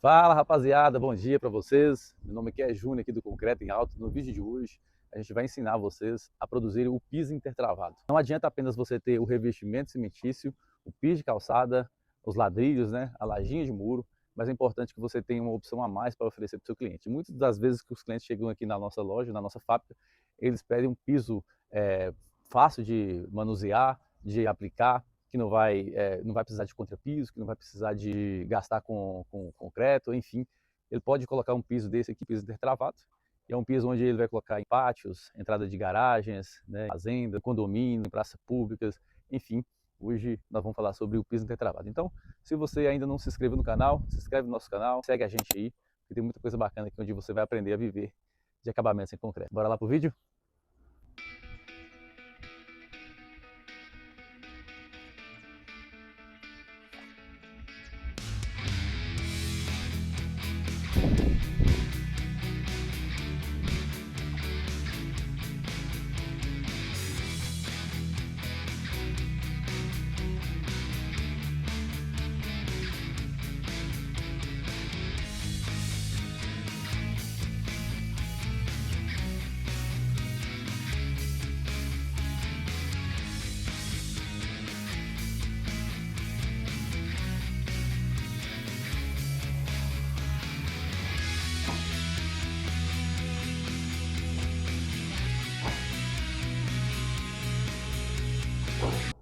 Fala rapaziada, bom dia para vocês. Meu nome aqui é Júnior aqui do Concreto em Alto. No vídeo de hoje a gente vai ensinar vocês a produzir o piso intertravado. Não adianta apenas você ter o revestimento cimentício, o piso de calçada, os ladrilhos, né, a lajinha de muro, mas é importante que você tenha uma opção a mais para oferecer para o seu cliente. Muitas das vezes que os clientes chegam aqui na nossa loja, na nossa fábrica, eles pedem um piso fácil de manusear, de aplicar, que não vai precisar de contrapiso, que não vai precisar de gastar com concreto, enfim. Ele pode colocar um piso desse aqui, piso intertravado, e é um piso onde ele vai colocar em pátios, entrada de garagens, né, fazenda, condomínio, praças públicas, enfim. Hoje nós vamos falar sobre o piso intertravado. Então, se você ainda não se inscreveu no canal, se inscreve no nosso canal, segue a gente aí, porque tem muita coisa bacana aqui onde você vai aprender a viver de acabamentos em concreto. Bora lá pro vídeo?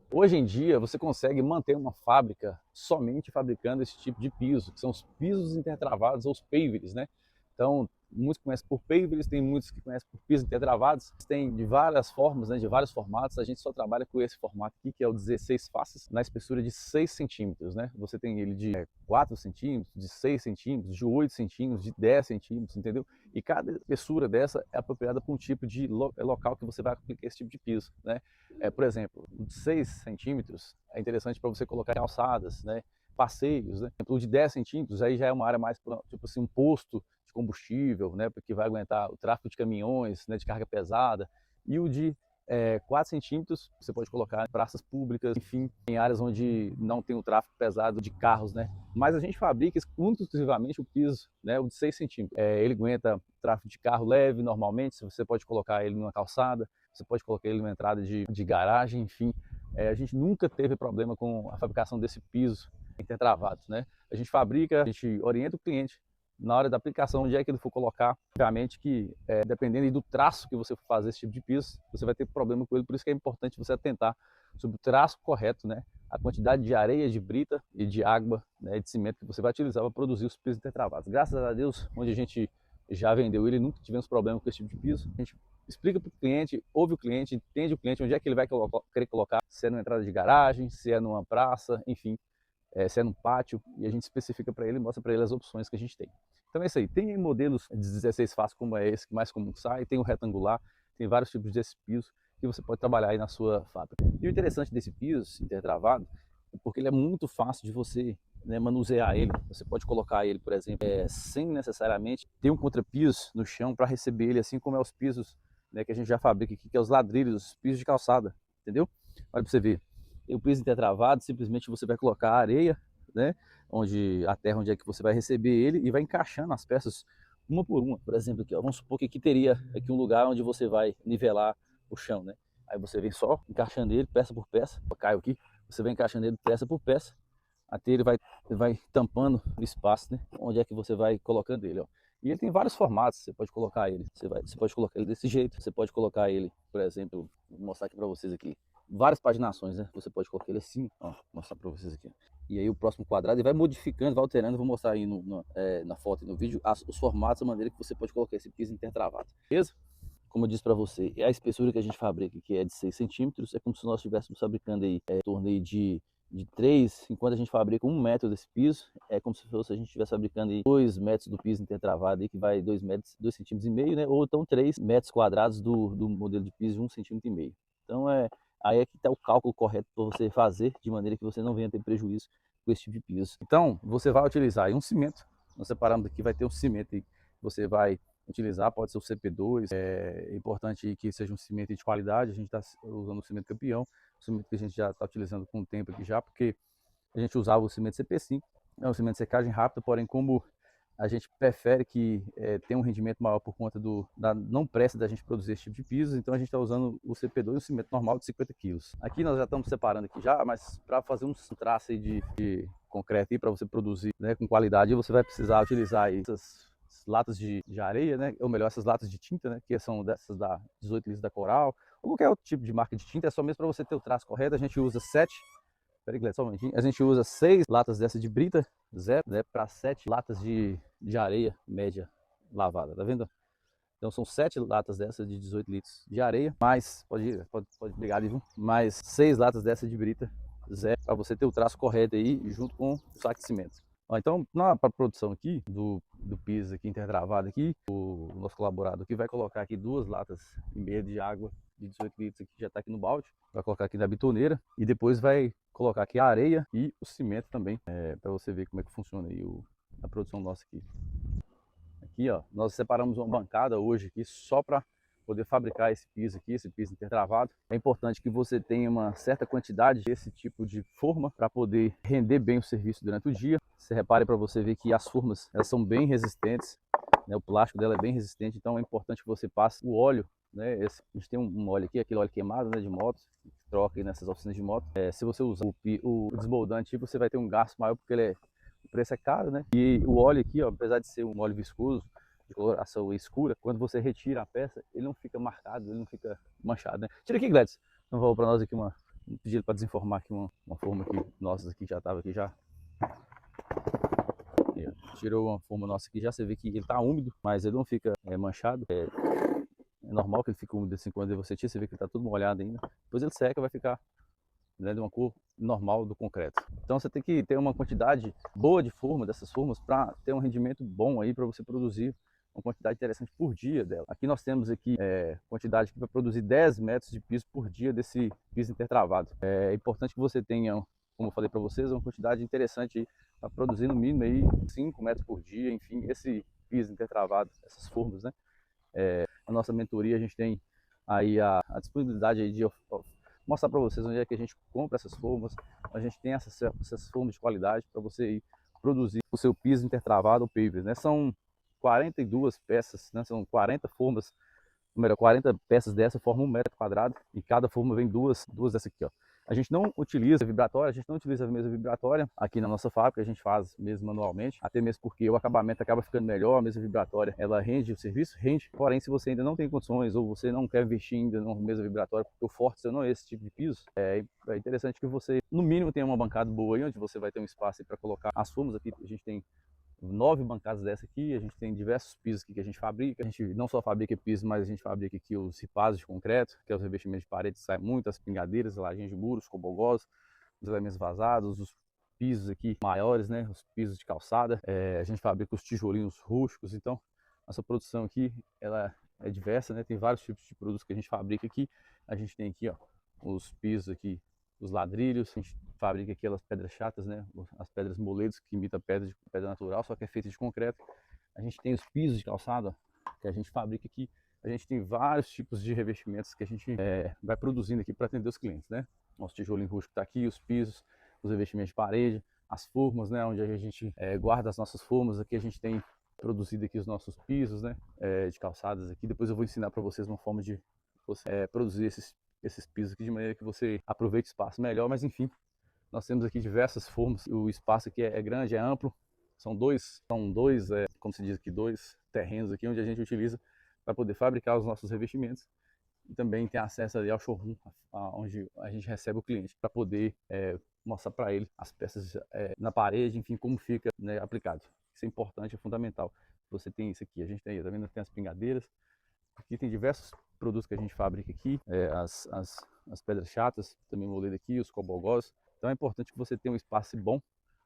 Hoje em dia, você consegue manter uma fábrica somente fabricando esse tipo de piso, que são os pisos intertravados ou os pavers, né? Então, muitos conhecem por pavers, tem muitos que conhecem por pisos intertravados. Tem de várias formas, né, de vários formatos. A gente só trabalha com esse formato aqui, que é o 16 faces, na espessura de 6 centímetros, né? Você tem ele de 4 centímetros, de 6 centímetros, de 8 centímetros, de 10 centímetros, entendeu? E cada espessura dessa é apropriada para um tipo de local que você vai aplicar esse tipo de piso, né? Por exemplo, o de 6 centímetros é interessante para você colocar calçadas, né? Passeios, né? O de 10 centímetros aí já é uma área mais, tipo assim, um posto de combustível, né? Porque vai aguentar o tráfego de caminhões, né? De carga pesada. E o de 4 centímetros você pode colocar em praças públicas, enfim, em áreas onde não tem o tráfego pesado de carros, né? Mas a gente fabrica exclusivamente o piso, né? O de 6 centímetros. Ele aguenta tráfego de carro leve normalmente, você pode colocar ele numa calçada, você pode colocar ele numa entrada de garagem, enfim. A gente nunca teve problema com a fabricação desse piso intertravados, né? A gente fabrica, a gente orienta o cliente na hora da aplicação, onde é que ele for colocar. Obviamente que, dependendo do traço que você for fazer esse tipo de piso, você vai ter problema com ele, por isso que é importante você atentar sobre o traço correto, né? A quantidade de areia, de brita e de água, né, de cimento que você vai utilizar para produzir os pisos intertravados. Graças a Deus, onde a gente já vendeu ele, nunca tivemos problema com esse tipo de piso. A gente explica para o cliente, ouve o cliente, entende o cliente onde é que ele vai querer colocar, se é numa entrada de garagem, se é numa praça, enfim, se é num pátio, e a gente especifica para ele, mostra para ele as opções que a gente tem. Então é isso aí, tem modelos de 16 faces como é esse, que mais comum sai, tem o retangular, tem vários tipos desse piso que você pode trabalhar aí na sua fábrica. E o interessante desse piso intertravado é porque ele é muito fácil de você, né, manusear ele. Você pode colocar ele, por exemplo, sem necessariamente ter um contrapiso no chão para receber ele, assim como é os pisos, né, que a gente já fabrica aqui, que é os ladrilhos, os pisos de calçada, entendeu? Olha para você ver. O piso intertravado, simplesmente você vai colocar a areia, né, a terra onde é que você vai receber ele, e vai encaixando as peças uma por uma. Por exemplo, aqui, ó, vamos supor que aqui teria aqui um lugar onde você vai nivelar o chão, né? Aí você vem só encaixando ele peça por peça. Eu caio aqui, você vai encaixando ele peça por peça, até ele vai tampando o espaço, né? Onde é que você vai colocando ele, ó. E ele tem vários formatos, você pode colocar ele. Você pode colocar ele desse jeito, você pode colocar ele, por exemplo, vou mostrar aqui para vocês aqui. Várias paginações, né? Você pode colocar ele assim, ó, vou mostrar para vocês aqui. E aí o próximo quadrado, ele vai modificando, vai alterando, vou mostrar aí na foto e no vídeo os formatos, a maneira que você pode colocar esse piso intertravado. Beleza? Como eu disse para você, a espessura que a gente fabrica, que é de 6 centímetros, é como se nós estivéssemos fabricando aí, em torno aí de 3, enquanto a gente fabrica 1 metro desse piso, é como se fosse a gente estivesse fabricando aí 2 metros do piso intertravado, aí, que vai 2 metros, 2,5 centímetros, né? Ou então 3 metros quadrados do modelo de piso de 1,5 centímetro. Então, aí é que está o cálculo correto para você fazer, de maneira que você não venha ter prejuízo com esse tipo de piso. Então, você vai utilizar aí um cimento, nós separamos aqui, vai ter um cimento aí, você vai utilizar, pode ser o CP2, é importante que seja um cimento de qualidade, a gente está usando o cimento campeão, o cimento que a gente já está utilizando com o tempo aqui já, porque a gente usava o cimento CP5, é um cimento de secagem rápida, porém como a gente prefere que tenha um rendimento maior por conta da não pressa da gente produzir esse tipo de pisos, então a gente está usando o CP2 e um cimento normal de 50 quilos. Aqui nós já estamos separando aqui já, mas para fazer um traço aí de concreto aí para você produzir, né, com qualidade, você vai precisar utilizar aí essas latas de areia, né, ou melhor, essas latas de tinta, né, que são dessas da 18 litros da Coral, ou qualquer outro tipo de marca de tinta, é só mesmo para você ter o traço correto. A gente usa 7. Peraí, só um momentinho. A gente usa 6 latas dessa de brita, 0, né, para 7 latas de areia média lavada, tá vendo? Então são 7 latas dessas de 18 litros de areia, mais, pode pegar ali, viu? Mais 6 latas dessa de brita, 0, para você ter o traço correto aí, junto com o saco de cimento. Ó, então, na produção aqui, do piso aqui intertravado aqui, o nosso colaborador aqui vai colocar aqui 2 latas e meia de água de 18 litros aqui, já está aqui no balde, vai colocar aqui na bitoneira e depois vai colocar aqui a areia e o cimento também, para você ver como é que funciona aí a produção nossa aqui. Aqui, ó, nós separamos uma bancada hoje aqui só para poder fabricar esse piso aqui, esse piso intertravado. É importante que você tenha uma certa quantidade desse tipo de forma para poder render bem o serviço durante o dia. Você repare para você ver que as formas, elas são bem resistentes, né? O plástico dela é bem resistente, então é importante que você passe o óleo, né? A gente tem um óleo aqui, aquele óleo queimado, né, de moto, troca aí nessas oficinas de moto. Se você usar o desmoldante, você vai ter um gasto maior porque o preço é caro, né? E o óleo aqui, ó, apesar de ser um óleo viscoso, de coloração escura, quando você retira a peça, ele não fica marcado, ele não fica manchado, né? Tira aqui, Gladys. Então vou para nós aqui um pedido para desenformar aqui uma forma aqui, nossa aqui já estava aqui já. Aí, tirou uma forma nossa aqui já, você vê que ele está úmido, mas ele não fica manchado. É normal que ele fique úmido assim quando você tira, você vê que ele está todo molhado ainda. Depois ele seca, vai ficar, né, de uma cor normal do concreto. Então você tem que ter uma quantidade boa de forma, dessas formas, para ter um rendimento bom aí para você produzir uma quantidade interessante por dia dela. Aqui nós temos aqui quantidade para produzir 10 metros de piso por dia desse piso intertravado. É importante que você tenha, como eu falei para vocês, uma quantidade interessante para produzir no mínimo aí 5 metros por dia, enfim, esse piso intertravado, essas formas, né? A nossa mentoria, a gente tem aí a disponibilidade aí de mostrar para vocês onde é que a gente compra essas formas. A gente tem essas formas de qualidade para você ir produzir o seu piso intertravado ou pavers, né? São 42 peças, né? São 40 formas, ou melhor, 40 peças dessa formam 1 metro quadrado e cada forma vem duas dessa aqui, ó. A gente não utiliza vibratória, a gente não utiliza a mesa vibratória aqui na nossa fábrica, a gente faz mesmo manualmente, até mesmo porque o acabamento acaba ficando melhor, a mesa vibratória, ela rende o serviço, rende, porém se você ainda não tem condições ou você não quer investir ainda numa mesa vibratória, porque o forte seu não é esse tipo de piso, é interessante que você, no mínimo, tenha uma bancada boa aí, onde você vai ter um espaço para colocar as formas aqui. A gente tem 9 bancadas dessa aqui, a gente tem diversos pisos aqui que a gente fabrica. A gente não só fabrica piso, mas a gente fabrica aqui os ripados de concreto, que é os revestimentos de parede que saem muito, as pingadeiras, lajinhas de muros, cobogós, os elementos vazados, os pisos aqui maiores, né, os pisos de calçada. A gente fabrica os tijolinhos rústicos. Então nossa produção aqui, ela é diversa, né, tem vários tipos de produtos que a gente fabrica aqui. A gente tem aqui, ó, os pisos aqui, os ladrilhos, a gente fabrica aquelas pedras chatas, né? As pedras moledas que imitam pedra natural, só que é feita de concreto. A gente tem os pisos de calçada que a gente fabrica aqui. A gente tem vários tipos de revestimentos que a gente vai produzindo aqui para atender os clientes, né? Nosso tijolinho rústico está aqui, os pisos, os revestimentos de parede, as formas, né? Onde a gente guarda as nossas formas. Aqui a gente tem produzido aqui os nossos pisos, né? De calçadas aqui. Depois eu vou ensinar para vocês uma forma de você produzir esses pisos aqui de maneira que você aproveite o espaço melhor, mas enfim, nós temos aqui diversas formas, o espaço aqui é grande, é amplo, são dois como se diz aqui, dois terrenos aqui onde a gente utiliza para poder fabricar os nossos revestimentos e também tem acesso ali ao showroom, onde a gente recebe o cliente para poder mostrar para ele as peças na parede, enfim, como fica, né, aplicado. Isso é importante, é fundamental. Você tem isso aqui, a gente tem, tá vendo? Tem as pingadeiras, aqui tem diversos produtos que a gente fabrica aqui, as pedras chatas, também moleda aqui, os cobogós. Então é importante que você tenha um espaço bom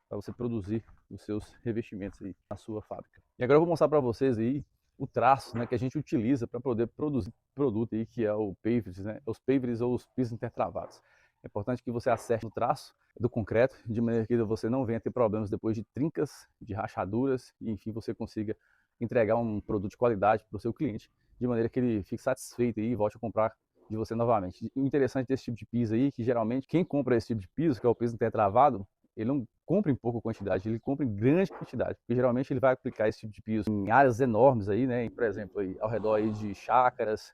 para você produzir os seus revestimentos aí na sua fábrica. E agora eu vou mostrar para vocês aí o traço, né, que a gente utiliza para poder produzir produto aí, que é o pavers, né, os pavers ou os pisos intertravados. É importante que você acerte o traço do concreto, de maneira que você não venha ter problemas depois de trincas, de rachaduras, e enfim, você consiga entregar um produto de qualidade para o seu cliente, de maneira que ele fique satisfeito e volte a comprar de você novamente. O interessante desse tipo de piso aí, que geralmente quem compra esse tipo de piso, que é o piso intertravado, ele não compra em pouca quantidade, ele compra em grande quantidade, porque geralmente ele vai aplicar esse tipo de piso em áreas enormes aí, né? Por exemplo, aí, ao redor aí de chácaras,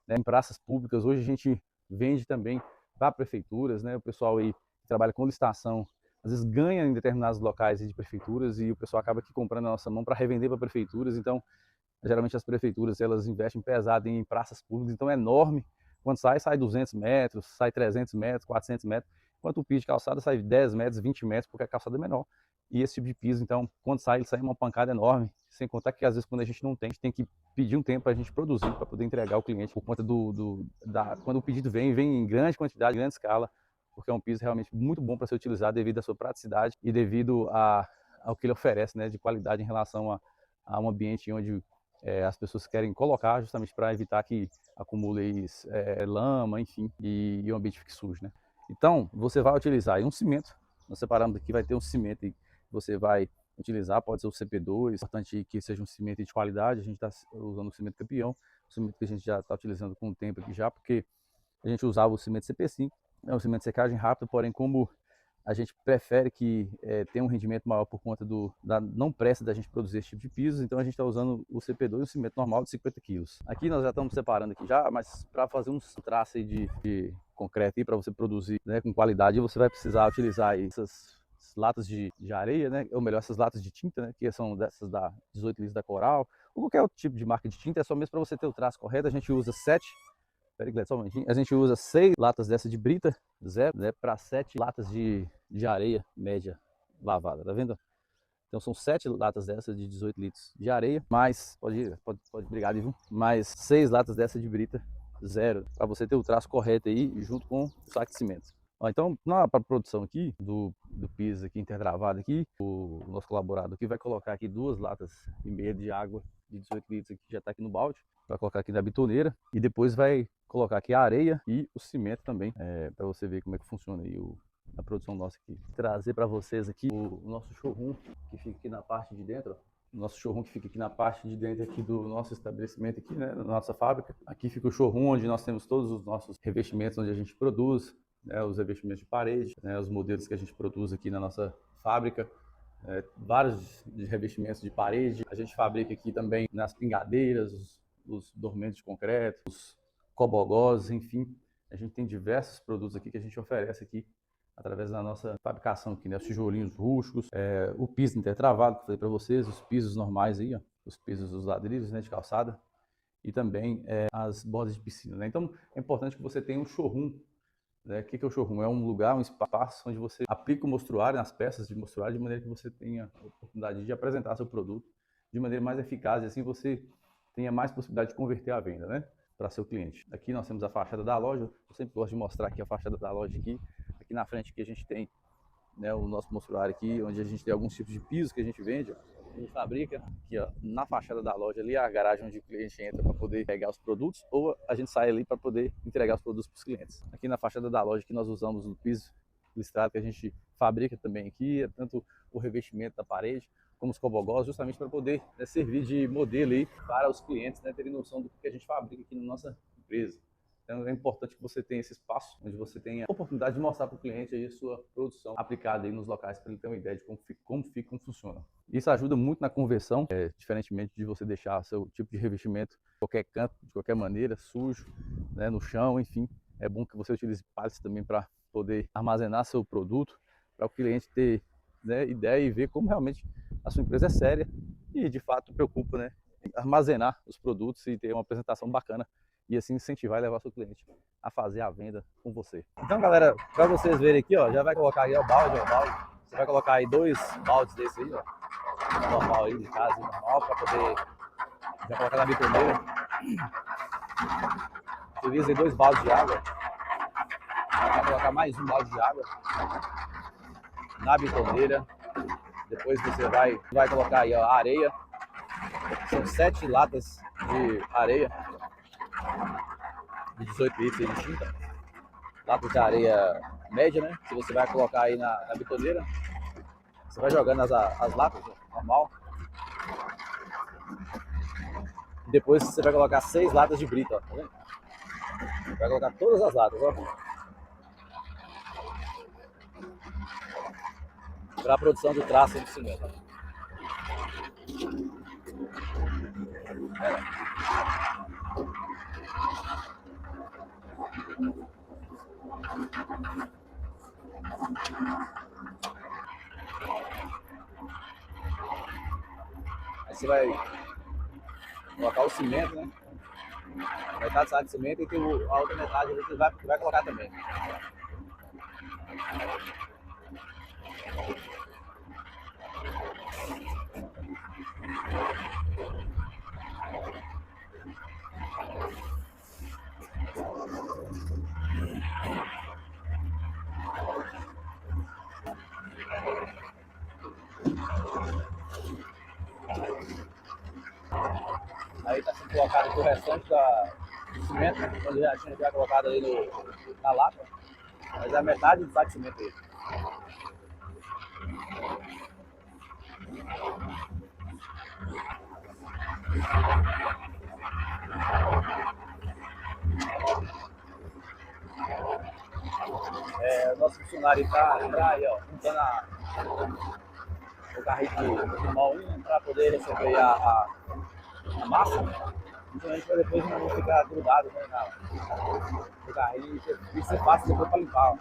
né? Em praças públicas. Hoje a gente vende também para prefeituras, né? O pessoal aí que trabalha com licitação, às vezes ganha em determinados locais de prefeituras e o pessoal acaba aqui comprando a nossa mão para revender para prefeituras. Então, geralmente as prefeituras elas investem pesado em praças públicas, então é enorme. Quando sai 200 metros, sai 300 metros, 400 metros. Enquanto o piso de calçada sai 10 metros, 20 metros, porque a calçada é menor. E esse tipo de piso, então, quando sai, ele sai uma pancada enorme. Sem contar que, às vezes, quando a gente não tem, a gente tem que pedir um tempo para a gente produzir, para poder entregar ao cliente, por conta quando o pedido vem em grande quantidade, em grande escala, porque é um piso realmente muito bom para ser utilizado devido à sua praticidade e devido ao que ele oferece, né, de qualidade em relação a um ambiente onde as pessoas querem colocar, justamente para evitar que acumule lama, enfim, e o ambiente fique sujo, né? Então, você vai utilizar aí um cimento. Nós separamos aqui, vai ter um cimento que você vai utilizar, pode ser o CP2, é importante que seja um cimento de qualidade. A gente está usando o cimento campeão, o cimento que a gente já está utilizando com o tempo aqui já, porque a gente usava o cimento CP5, é um cimento de secagem rápida, porém como a gente prefere que tenha um rendimento maior por conta da não pressa da gente produzir esse tipo de pisos, então a gente está usando o CP2, um cimento normal de 50 kg. Aqui nós já estamos separando aqui já, mas para fazer um traço aí de concreto para você produzir, né, com qualidade, você vai precisar utilizar aí essas latas de areia, né, ou melhor, essas latas de tinta, né, que são dessas da 18 litros da Coral, ou qualquer outro tipo de marca de tinta, é só mesmo para você ter o traço correto. A gente usa 7. Só um momentinho. A gente usa 6 latas dessa de brita, zero, né, para 7 latas de areia média lavada, tá vendo? Então são 7 latas dessas de 18 litros de areia, mais, pode obrigado, viu? Mais 6 latas dessa de brita, zero, para você ter o traço correto aí, junto com o saco de cimento. Ó, então, na produção aqui, do piso aqui intertravado aqui, o nosso colaborador aqui vai colocar aqui 2 latas e meia de água de 18 litros aqui, que já está aqui no balde. Vai colocar aqui na bitoneira e depois vai colocar aqui a areia e o cimento também, para você ver como é que funciona aí a produção nossa aqui. Trazer para vocês aqui o nosso showroom, que fica aqui na parte de dentro, ó. O nosso showroom que fica aqui na parte de dentro aqui do nosso estabelecimento aqui, né, na nossa fábrica. Aqui fica o showroom onde nós temos todos os nossos revestimentos, onde a gente produz, né, os revestimentos de parede, né, os modelos que a gente produz aqui na nossa fábrica. Vários revestimentos de parede. A gente fabrica aqui também nas pingadeiras, os dormentes de concreto, os cobogós, enfim. A gente tem diversos produtos aqui que a gente oferece aqui através da nossa fabricação aqui, né? Os tijolinhos rústicos, o piso intertravado que eu falei para vocês, os pisos normais aí, ó, os pisos dos ladrilhos, né, de calçada, e também as bordas de piscina, né? Então é importante que você tenha um showroom. O que é o showroom? É um lugar, um espaço onde você aplica o mostruário nas peças de mostruário, de maneira que você tenha a oportunidade de apresentar seu produto de maneira mais eficaz, e assim você tenha mais possibilidade de converter a venda, né, para seu cliente. Aqui nós temos a fachada da loja. Eu sempre gosto de mostrar aqui a fachada da loja aqui. Aqui na frente aqui a gente tem, né, o nosso mostruário aqui, onde a gente tem alguns tipos de pisos que a gente vende, ó. A gente fabrica aqui, ó, na fachada da loja ali, a garagem onde o cliente entra para poder pegar os produtos, ou a gente sai ali para poder entregar os produtos para os clientes. Aqui na fachada da loja que nós usamos o piso listrado que a gente fabrica também aqui, tanto o revestimento da parede como os cobogós, justamente para poder, né, servir de modelo aí para os clientes, né, terem noção do que a gente fabrica aqui na nossa empresa. Então é importante que você tenha esse espaço onde você tenha a oportunidade de mostrar para o cliente aí a sua produção aplicada aí nos locais, para ele ter uma ideia de como funciona. Isso ajuda muito na conversão, diferentemente de você deixar seu tipo de revestimento em qualquer canto, de qualquer maneira, sujo, né, no chão, enfim. É bom que você utilize pallets também para poder armazenar seu produto, para o cliente ter, né, ideia e ver como realmente a sua empresa é séria e de fato preocupa, né, em armazenar os produtos e ter uma apresentação bacana, e assim incentivar e levar seu cliente a fazer a venda com você. Então, galera, para vocês verem aqui, ó, já vai colocar aí o balde, Você vai colocar aí 2 baldes desse aí, ó, normal aí de casa, normal, para poder já colocar na bitoneira. Utiliza aí 2 baldes de água. Vai colocar mais um balde de água na bitoneira. Depois você vai colocar aí, ó, a areia. São 7 latas de areia de 18 litros de tinta. Latas de areia média, né? Que você vai colocar aí na bitoneira. Você vai jogando as latas, normal. Depois você vai colocar 6 latas de brita, ó, tá vendo? Vai colocar todas as latas, ó. para a produção do traço do cimento. Aí você vai colocar o cimento, né? Metade sai de cimento e tem a outra metade você vai colocar também. Aí está sendo colocado aqui o restante do cimento, né? Quando já tinha colocado aí na lata, mas é a metade do saco de cimento aí. Nosso funcionário está aí, ó, juntando o carrinho de mão para poder receber a massa, principalmente para depois não ficar grudado, né, no carrinho e ser fácil depois para limpar. Ó.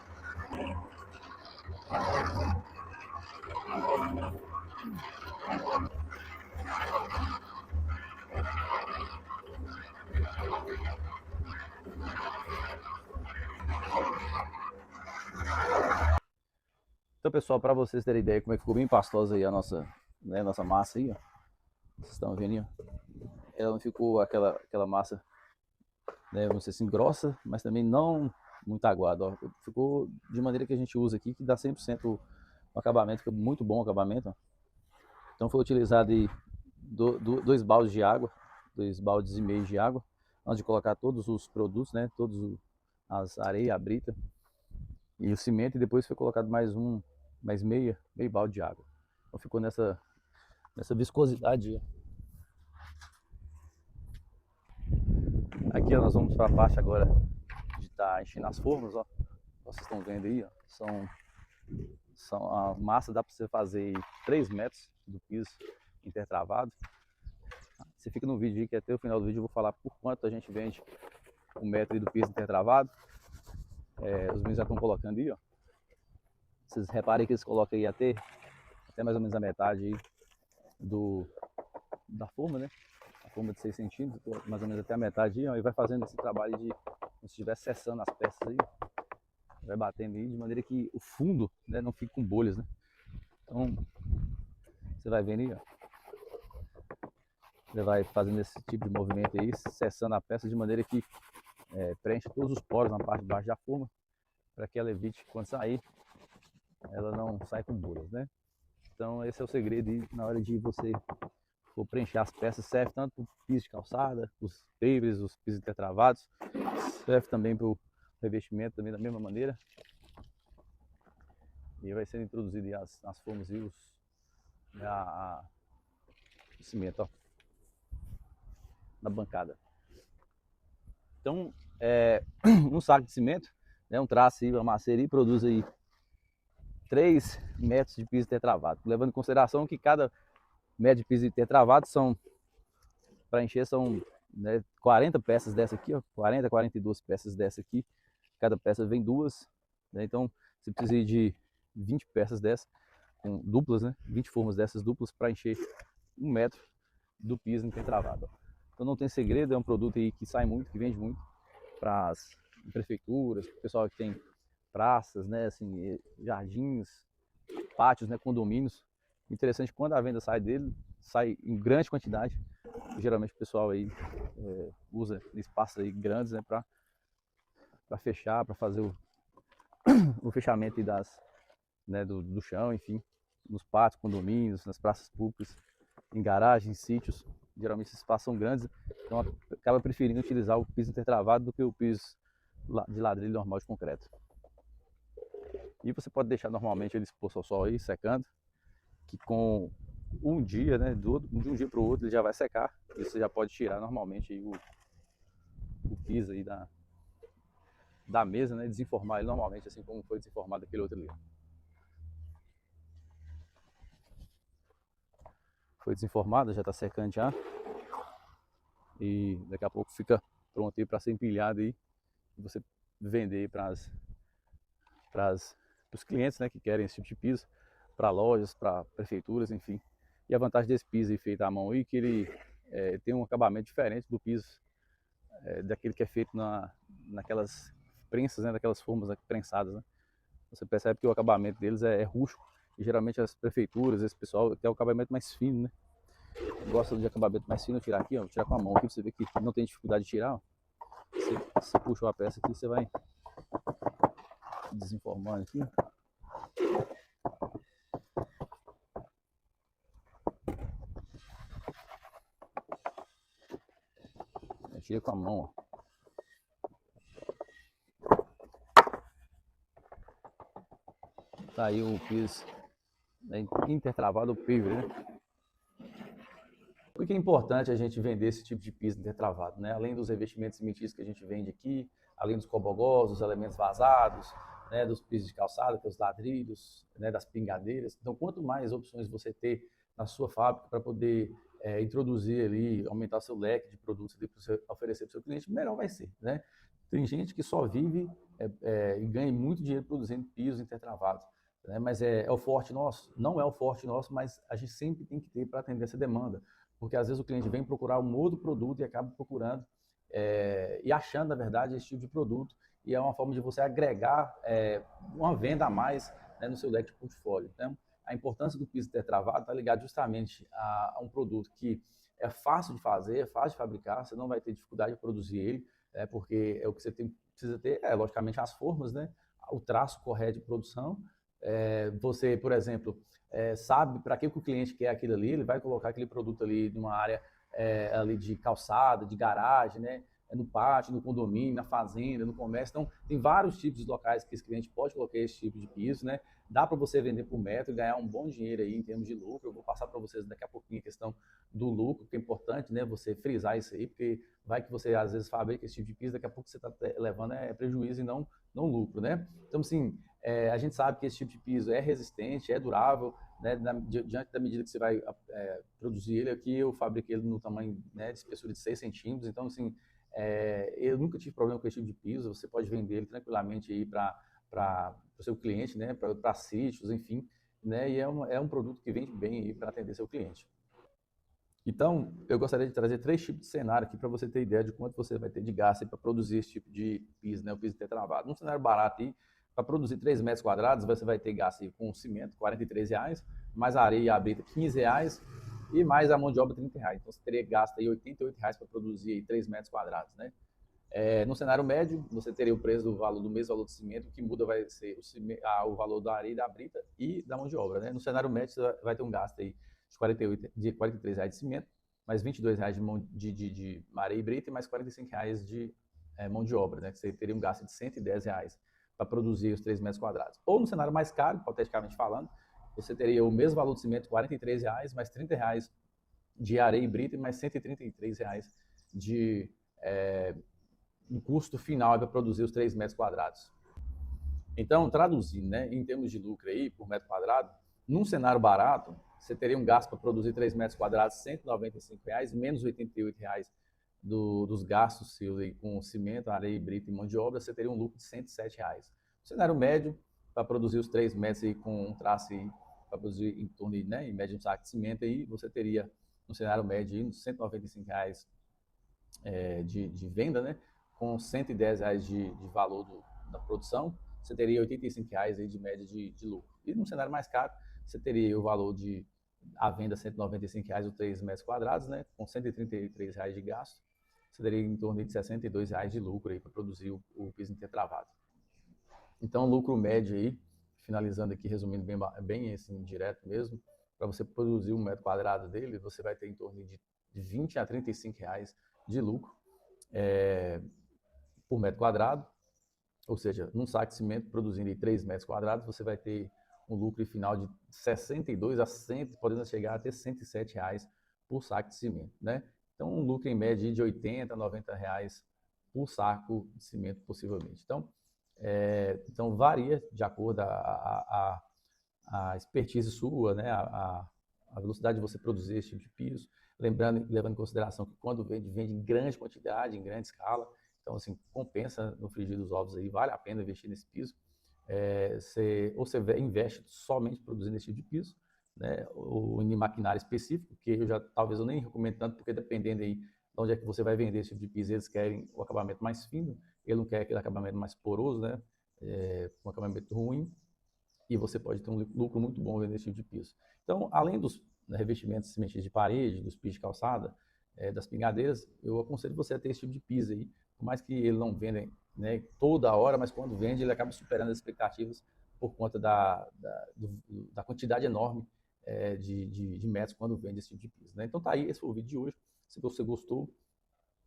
Então, pessoal, para vocês terem ideia como é que ficou bem pastosa aí a nossa massa aí, ó. Vocês estão vendo aí, ó. Ela não ficou aquela massa, né, vamos dizer assim, grossa, mas também não muito aguada, ó. Ficou de maneira que a gente usa aqui, que dá 100% o acabamento, fica muito bom o acabamento, ó. Então foi utilizado aí 2 baldes de água, 2 baldes e meio de água, antes de colocar todos os produtos, né, todos as areia, a brita e o cimento, e depois foi colocado mais meio balde de água. Então ficou nessa viscosidade. Aqui, ó, nós vamos para a parte agora de estar enchendo as formas, ó. Vocês estão vendo aí, ó, a massa dá para você fazer 3 metros do piso intertravado. Você fica no vídeo aí, que até o final do vídeo eu vou falar por quanto a gente vende o metro do piso intertravado. Os meninos já estão colocando aí, ó. Vocês reparem que eles colocam aí até mais ou menos a metade aí da forma, né? A forma de 6 centímetros, mais ou menos até a metade aí, ó, e vai fazendo esse trabalho de como se estivesse cessando as peças aí. Vai batendo aí de maneira que o fundo, né, não fique com bolhas, né? Então, você vai vendo aí, ó. Você vai fazendo esse tipo de movimento aí, cessando a peça de maneira que preenche todos os poros na parte de baixo da forma, para que ela evite, quando sair, ela não sai com bolhas, né? Então esse é o segredo aí, na hora de você for preencher as peças, serve tanto para o piso de calçada, os pavers, os pisos intertravados, serve também para o revestimento também da mesma maneira. E vai sendo introduzido aí as formas e o cimento, ó, na bancada. Então, um saco de cimento, né, um traço aí, uma maceira, produz aí 3 metros de piso intertravado, levando em consideração que cada metro de piso intertravado para encher são, né, 40 peças dessa aqui, ó, 42 peças dessa aqui, cada peça vem 2, né, então você precisa de 20 peças dessas, com duplas, né, 20 formas dessas duplas para encher 1 metro do piso intertravado. Então não tem segredo, é um produto aí que sai muito, que vende muito para as prefeituras, para o pessoal que tem praças, né, assim, jardins, pátios, né, condomínios. Interessante, quando a venda sai dele, sai em grande quantidade. Geralmente o pessoal aí usa espaços aí grandes, né, para fechar, para fazer o fechamento aí né, do chão, enfim, nos pátios, condomínios, nas praças públicas, em garagens, em sítios. Geralmente esses espaços são grandes, então acaba preferindo utilizar o piso intertravado do que o piso de ladrilho normal de concreto. E você pode deixar normalmente ele exposto ao sol aí, secando, que com um dia, né, de um dia para o outro ele já vai secar, e você já pode tirar normalmente aí o piso aí da mesa, né, desenformar ele normalmente, assim como foi desenformado aquele outro ali. foi desenformada, já está secando já. E daqui a pouco fica pronto aí para ser empilhado aí e você vender para os clientes, né, que querem esse tipo de piso, para lojas, para prefeituras, enfim. E a vantagem desse piso aí feito à mão aí, que ele tem um acabamento diferente do piso daquele que é feito naquelas prensas, né, daquelas formas prensadas, né. Você percebe que o acabamento deles é rústico, e geralmente as prefeituras, esse pessoal tem o acabamento mais fino, né. Gosta de acabamento mais fino, eu tirar aqui, ó, vou tirar com a mão aqui, pra você ver que não tem dificuldade de tirar, ó. Você puxou a peça aqui, você vai desenformando aqui. Tira com a mão, ó. Tá aí o piso, né, intertravado paver, né? Por que é importante a gente vender esse tipo de piso intertravado, né? Além dos revestimentos cimentícios que a gente vende aqui, além dos cobogós, dos elementos vazados, né, dos pisos de calçada, que é os ladrilhos, né, das pingadeiras. Então, quanto mais opções você ter na sua fábrica para poder introduzir ali, aumentar seu leque de produtos para você oferecer para o seu cliente, melhor vai ser, né? Tem gente que só vive e ganha muito dinheiro produzindo pisos intertravados, né? Mas é o forte nosso? Não é o forte nosso, mas a gente sempre tem que ter para atender essa demanda, porque às vezes o cliente vem procurar um outro produto e acaba procurando e achando, na verdade, esse tipo de produto, e é uma forma de você agregar uma venda a mais, né, no seu leque de portfólio. Então, a importância do piso intertravado está ligado justamente a um produto que é fácil de fazer, é fácil de fabricar, você não vai ter dificuldade de produzir ele, porque é o que você precisa ter, logicamente, as formas, né, o traço correto de produção. Você, por exemplo, sabe para que o cliente quer aquilo ali, ele vai colocar aquele produto ali numa área ali de calçada, de garagem, né? No pátio, no condomínio, na fazenda, no comércio. Então, tem vários tipos de locais que esse cliente pode colocar esse tipo de piso, né? Dá para você vender por metro e ganhar um bom dinheiro aí em termos de lucro. Eu vou passar para vocês daqui a pouquinho a questão do lucro, que é importante, né? Você frisar isso aí, porque vai que você às vezes fabrica esse tipo de piso, daqui a pouco você está levando prejuízo e não lucro, né? Então, assim, a gente sabe que esse tipo de piso é resistente, é durável, né, diante da medida que você vai produzir ele. Aqui eu fabriquei ele no tamanho, né, de espessura de 6 centímetros, então assim, eu nunca tive problema com esse tipo de piso. Você pode vender ele tranquilamente aí para o seu cliente, né, para sítios, enfim, né, e é um produto que vende bem para atender seu cliente. Então, eu gostaria de trazer 3 tipos de cenário aqui para você ter ideia de quanto você vai ter de gasto para produzir esse tipo de piso, né, o piso tetravado. Num cenário barato aí, para produzir 3 metros quadrados, você vai ter gasto aí com cimento, R$ 43, mais a areia e a brita, R$ 15, e mais a mão de obra, R$ 30. Então, você teria gasto aí R$ 88 para produzir aí 3 metros quadrados, né? No cenário médio, você teria o preço do mesmo valor do cimento, o que muda vai ser o valor da areia, da brita e da mão de obra, né? No cenário médio, você vai ter um gasto aí de R$ 43 de cimento, mais R$ 22 de areia e brita, e mais R$ 45 de mão de obra, né? Que você teria um gasto de R$ 110 para produzir os 3 metros quadrados. Ou no cenário mais caro, hipoteticamente falando, você teria o mesmo valor do cimento, R$ 43, mais R$ 30 de areia e brita, e mais R$ 133 de um custo final para produzir os 3 metros quadrados. Então, traduzindo, né, em termos de lucro aí, por metro quadrado, num cenário barato, você teria um gasto para produzir 3 metros quadrados, R$ 195, menos R$ 88 dos gastos seus aí com cimento, areia, brita e mão de obra, você teria um lucro de R$ 107. No cenário médio, para produzir os 3 metros aí com um traço aí, para produzir em torno de, né, em média, um saco de cimento aí, você teria no cenário médio aí, uns R$ 195 de venda, né, com R$ 110 de valor da produção, você teria R$ 85 aí de média de lucro. E num cenário mais caro, você teria o valor de a venda R$ 195 os 3 metros quadrados, né, com R$ 133 de gasto, você teria em torno de R$ 62 de lucro aí para produzir o piso intertravado. Então, lucro médio aí, finalizando aqui, resumindo bem assim, direto mesmo, para você produzir um metro quadrado dele, você vai ter em torno de R$ 20 a R$ 35 de lucro por metro quadrado, ou seja, num saco de cimento produzindo 3 metros quadrados, você vai ter um lucro final de 62 a 100, podendo chegar até R$ 107 por saco de cimento, né? Então, um lucro em média de R$ 80 a R$ 90 por saco de cimento, possivelmente. Então varia de acordo a expertise sua, né? a velocidade de você produzir esse tipo de piso, levando em consideração que quando vende em grande quantidade, em grande escala, então assim, compensa no frigir dos ovos aí, vale a pena investir nesse piso. Ou você investe somente produzindo esse tipo de piso, né, ou em maquinário específico, que talvez eu nem recomendo tanto, porque dependendo aí de onde é que você vai vender esse tipo de piso, eles querem o acabamento mais fino, ele não quer aquele acabamento mais poroso, né, um acabamento ruim, e você pode ter um lucro muito bom vendendo esse tipo de piso. Então, além dos, né, revestimentos cimentícios de parede, dos pisos de calçada, das pingadeiras, eu aconselho você a ter esse tipo de piso aí, por mais que ele não venda, né, toda hora, mas quando vende ele acaba superando as expectativas por conta da quantidade enorme de metros quando vende esse tipo de piso. Né? Então tá aí, esse foi o vídeo de hoje. Se você gostou,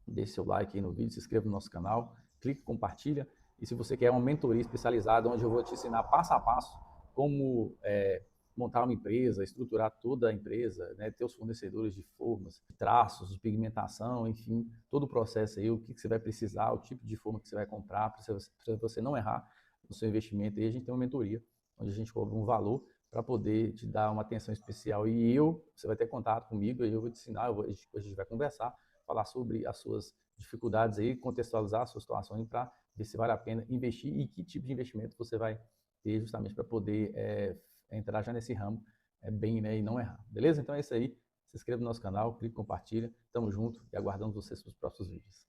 deixe seu like aí no vídeo, se inscreva no nosso canal, clique, compartilha. E se você quer uma mentoria especializada, onde eu vou te ensinar passo a passo como montar uma empresa, estruturar toda a empresa, né, ter os fornecedores de formas, de traços, de pigmentação, enfim, todo o processo aí, o que você vai precisar, o tipo de forma que você vai comprar, para você não errar no seu investimento. E a gente tem uma mentoria, onde a gente cobra um valor para poder te dar uma atenção especial. E você vai ter contato comigo, aí eu vou te ensinar, a gente vai conversar, falar sobre as suas dificuldades aí, contextualizar a sua situação para ver se vale a pena investir e que tipo de investimento você vai ter justamente para poder entrar já nesse ramo bem, né, e não errar. Beleza? Então é isso aí. Se inscreva no nosso canal, clique, compartilha. Tamo junto e aguardamos vocês para os próximos vídeos.